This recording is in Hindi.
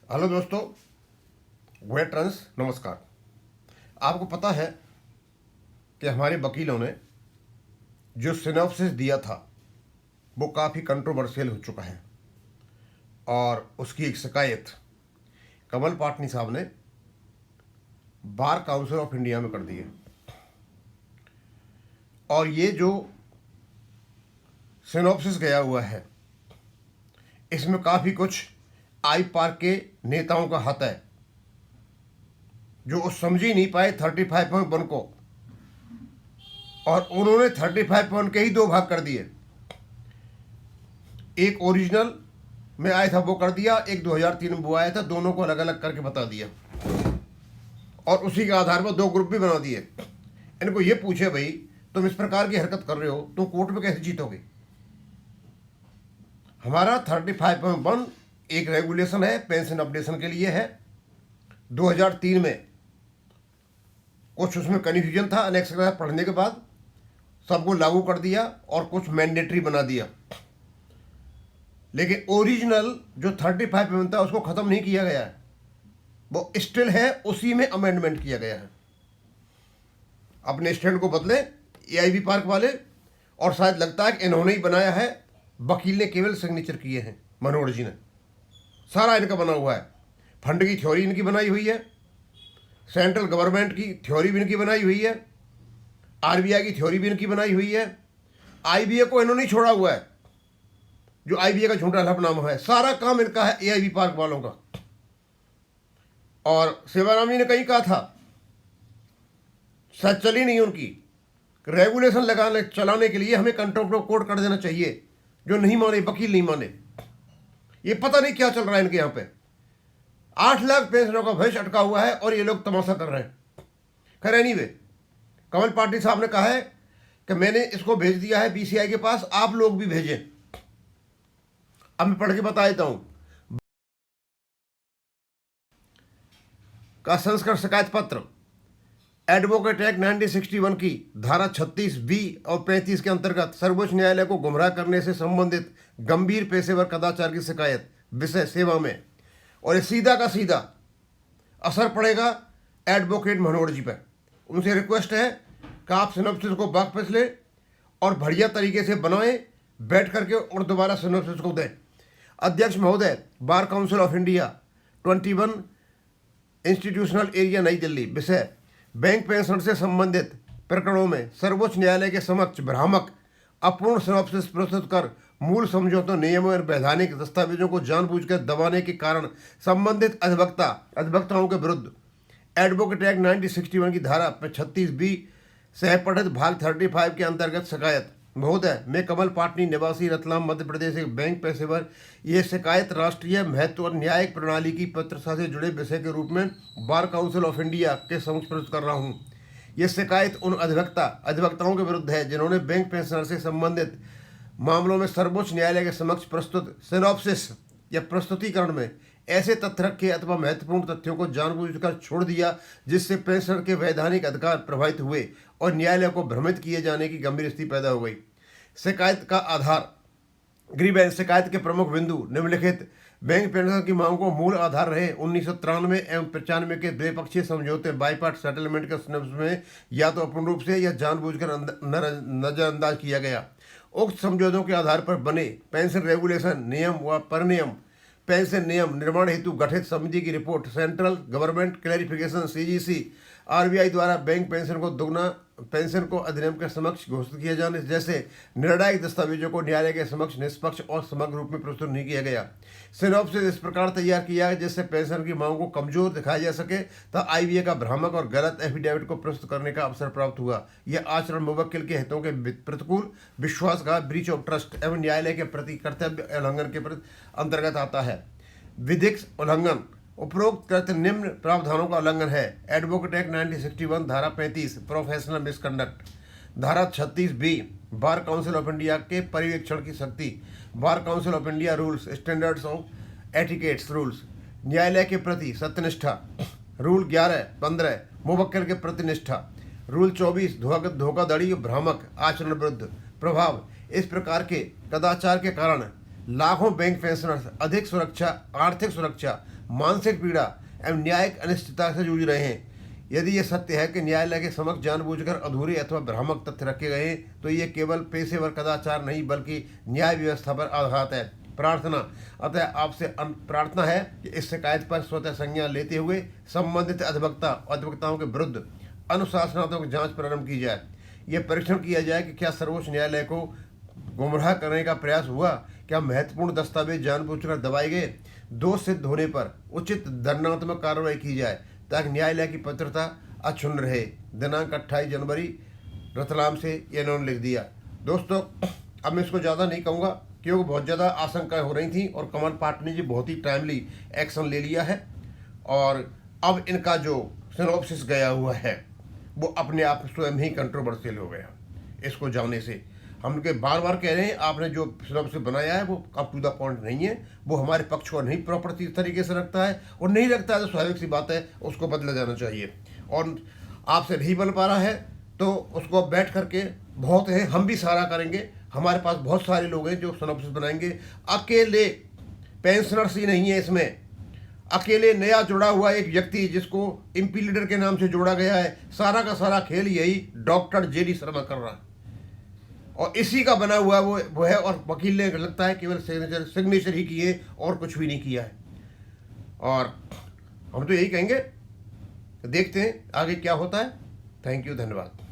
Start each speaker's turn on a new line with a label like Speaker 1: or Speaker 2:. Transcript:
Speaker 1: हेलो दोस्तों, वेटरन्स नमस्कार। आपको पता है कि हमारे वकीलों ने जो सिनॉप्सिस दिया था वो काफ़ी कंट्रोवर्शियल हो चुका है और उसकी एक शिकायत कमल पाटनी साहब ने बार काउंसिल ऑफ इंडिया में कर दी है। और ये जो सिनॉप्सिस गया हुआ है इसमें काफ़ी कुछ आई पार्क के नेताओं का हाथ है जो वो समझ ही नहीं पाए 35.1 को, और उन्होंने 35.1 के ही दो भाग कर दिए। एक ओरिजिनल में आया था वो कर दिया, एक 2003 में वो आया था, दोनों को अलग अलग करके बता दिया और उसी के आधार पर दो ग्रुप भी बना दिए। इनको ये पूछे भाई तुम इस प्रकार की हरकत कर रहे हो तो कोर्ट में कैसे जीतोगे। हमारा 35.1 एक रेगुलेशन है, पेंशन अपडेशन के लिए है। 2003 में कुछ उसमें कन्फ्यूजन था, अनेक्स पढ़ने के बाद सबको लागू कर दिया और कुछ मैंडेटरी बना दिया। लेकिन ओरिजिनल जो 35 था उसको ख़त्म नहीं किया गया है, वो स्टिल है, उसी में अमेंडमेंट किया गया है। अपने स्टैंड को बदले एआईबी पार्क वाले, और शायद लगता है कि इन्होंने ही बनाया है, वकील ने केवल सिग्नेचर किए हैं, मनोहर जी ने। सारा इनका बना हुआ है। फंड की थ्योरी इनकी बनाई हुई है, सेंट्रल गवर्नमेंट की थ्योरी भी इनकी बनाई हुई है, आरबीआई की थ्योरी भी इनकी बनाई हुई है। आईबीए को इन्होंने ही छोड़ा हुआ है, जो आईबीए का झूठा हलफनामा है। सारा काम इनका है, एआईबी पार्क वालों का। और सेवाराम जी ने कहीं कहा था, शायद चली नहीं उनकी, रेगुलेशन लगाने चलाने के लिए हमें कंटेम्प्ट ऑफ कोर्ट कर देना चाहिए। जो नहीं माने, वकील नहीं माने। ये पता नहीं क्या चल रहा है इनके यहाँ पे। 8 लाख पेंशनरों का भविष्य अटका हुआ है और ये लोग तमाशा कर रहे हैं। खैर एनीवे, कमल पाटिल साहब ने कहा है कि मैंने इसको भेज दिया है बीसीआई के पास, आप लोग भी भेजें। अब मैं पढ़ के बता देता हूं का संस्करण शिकायत पत्र। एडवोकेट एक्ट 1961 की धारा 36B और 35 के अंतर्गत सर्वोच्च न्यायालय को गुमराह करने से संबंधित गंभीर पेशेवर कदाचार की शिकायत विषय सेवा में, और ये सीधा का सीधा असर पड़ेगा एडवोकेट मनोहर जी पर। उनसे रिक्वेस्ट है कि आप सिनॉप्सिस को वापस लें और बढ़िया तरीके से बनाएं, बैठ करके और दोबारा सिनॉप्सिस को दें। अध्यक्ष महोदय, bar council of India 21 institutional area नई दिल्ली। विषय बैंक पेंशन से संबंधित प्रकरणों में सर्वोच्च न्यायालय के समक्ष भ्रामक अपूर्ण सिनॉप्सिस प्रस्तुत कर मूल समझौतों, नियमों और वैधानिक दस्तावेजों को जानबूझकर दबाने के कारण संबंधित अधिवक्ताओं के विरुद्ध एडवोकेट एक्ट 1961 की धारा 36B सहपठित भाग 35 के अंतर्गत शिकायत। महोदय, मैं कमल पाटनी, निवासी रतलाम मध्य प्रदेश, एक बैंक पेशेवर, ये शिकायत राष्ट्रीय महत्व और न्यायिक प्रणाली की पत्रसा से जुड़े विषय के रूप में बार काउंसिल ऑफ इंडिया के समक्ष प्रस्तुत कर रहा हूँ। ये शिकायत उन अधिवक्ताओं के विरुद्ध है जिन्होंने बैंक पेंशनर से संबंधित मामलों में सर्वोच्च न्यायालय के समक्ष प्रस्तुत सिनॉप्सिस या प्रस्तुतिकरण में ऐसे तथ्य रखे अथवा महत्वपूर्ण तथ्यों को जानबूझकर छोड़ दिया जिससे पेंशनर के वैधानिक अधिकार प्रभावित हुए और न्यायालय को भ्रमित किए जाने की गंभीर स्थिति पैदा हो गई। शिकायत का आधार ग्रीवेंस। शिकायत के प्रमुख बिंदु निम्नलिखित बैंक पेंशन की मांग को मूल आधार रहे 1993 एवं 95 के द्विपक्षीय समझौते बाईपार्ट सेटलमेंट के संदर्भ में या तो अपूर्ण रूप से या जानबूझकर नजरअंदाज किया गया। उक्त समझौतों के आधार पर बने पेंशन रेगुलेशन नियम व परिनियम पेंशन नियम निर्माण हेतु गठित समिति की report central government clarification CGC RBI द्वारा बैंक पेंशन को दुगना पेंशन को अधिनियम के समक्ष घोषित किए जाने जैसे निर्णायक दस्तावेजों को न्यायालय के समक्ष निष्पक्ष और समग्र रूप में प्रस्तुत नहीं किया गया। सिनॉप्सिस इस प्रकार तैयार किया है जिससे पेंशन की मांग को कमजोर दिखाया जा सके तथा आईबीए का भ्रामक और गलत एफिडेविट को प्रस्तुत करने का अवसर प्राप्त हुआ। यह आचरण मुवक्किल के हितों के प्रतिकूल, विश्वासघात, ब्रीच ऑफ ट्रस्ट एवं न्यायालय के प्रति कर्तव्य उल्लंघन के अंतर्गत आता है। विधिक उल्लंघन। उपरोक्त कृत्य निम्न प्रावधानों का उल्लंघन है। एडवोकेट एक्ट 1961 धारा 35 प्रोफेशनल मिसकंडक्ट, धारा 36B bar council of India के पर्यवेक्षण की शक्ति, bar council of India rules, standards of etiquettes rules, न्यायालय के प्रति सत्यनिष्ठा, रूल 11-15 मुवक्किल के प्रति निष्ठा, रूल 24 धोखाधड़ी और भ्रामक आचरण विरुद्ध प्रभाव। इस प्रकार के कदाचार के कारण लाखों बैंक पेंशनर्स अधिक सुरक्षा, आर्थिक सुरक्षा, मानसिक पीड़ा एवं न्यायिक अनिश्चितता से जूझ रहे हैं। यदि ये सत्य है कि न्यायालय के समक्ष जानबूझकर अधूरे अथवा भ्रामक तथ्य रखे गए हैं, तो ये केवल पेशेवर कदाचार नहीं बल्कि न्याय व्यवस्था पर आघात है। प्रार्थना अतः आपसे प्रार्थना है कि इस शिकायत पर स्वतः संज्ञान लेते हुए संबंधित अधिवक्ताओं के विरुद्ध अनुशासनात्मक जांच प्रारंभ की जाए। यह परीक्षण किया जाए कि क्या सर्वोच्च न्यायालय को गुमराह करने का प्रयास हुआ, क्या महत्वपूर्ण दस्तावेज जानबूझकर दबाए गए। दोष सिद्ध होने पर उचित दंडात्मक कार्रवाई की जाए ताकि न्यायालय की पवित्रता अक्षुण्ण रहे। दिनांक 28 जनवरी रतलाम से ये इन्होंने लिख दिया। दोस्तों, अब मैं इसको ज़्यादा नहीं कहूँगा क्योंकि बहुत ज़्यादा आशंकाएं हो रही थी और कमल पाटनी जी बहुत ही टाइमली एक्शन ले लिया है और अब इनका जो सिनॉप्सिस गया हुआ है वो अपने आप स्वयं ही कंट्रोवर्शियल हो गया। इसको जाने से हम उनके बार बार कह रहे हैं आपने जो सिनॉप्सिस बनाया है वो अप टू द पॉइंट नहीं है, वो हमारे पक्ष को नहीं प्रॉपर तरीके से रखता है और नहीं रखता है तो स्वाभाविक सी बात है उसको बदला जाना चाहिए। और आपसे नहीं बन पा रहा है तो उसको बैठ करके बहुत है, हम भी सहारा करेंगे। हमारे पास बहुत सारे लोग हैं जो सिनॉप्सिस बनाएंगे। अकेले पेंशनर्स ही नहीं है इसमें, अकेले नया जुड़ा हुआ एक व्यक्ति जिसको एमपी लीडर के नाम से जोड़ा गया है, सारा का सारा खेल यही डॉक्टर जेडी शर्मा कर रहा है और इसी का बना हुआ वो है। और वकील ने लगता है केवल सिग्नेचर ही किए और कुछ भी नहीं किया है। और हम तो यही कहेंगे, देखते हैं आगे क्या होता है। थैंक यू, धन्यवाद।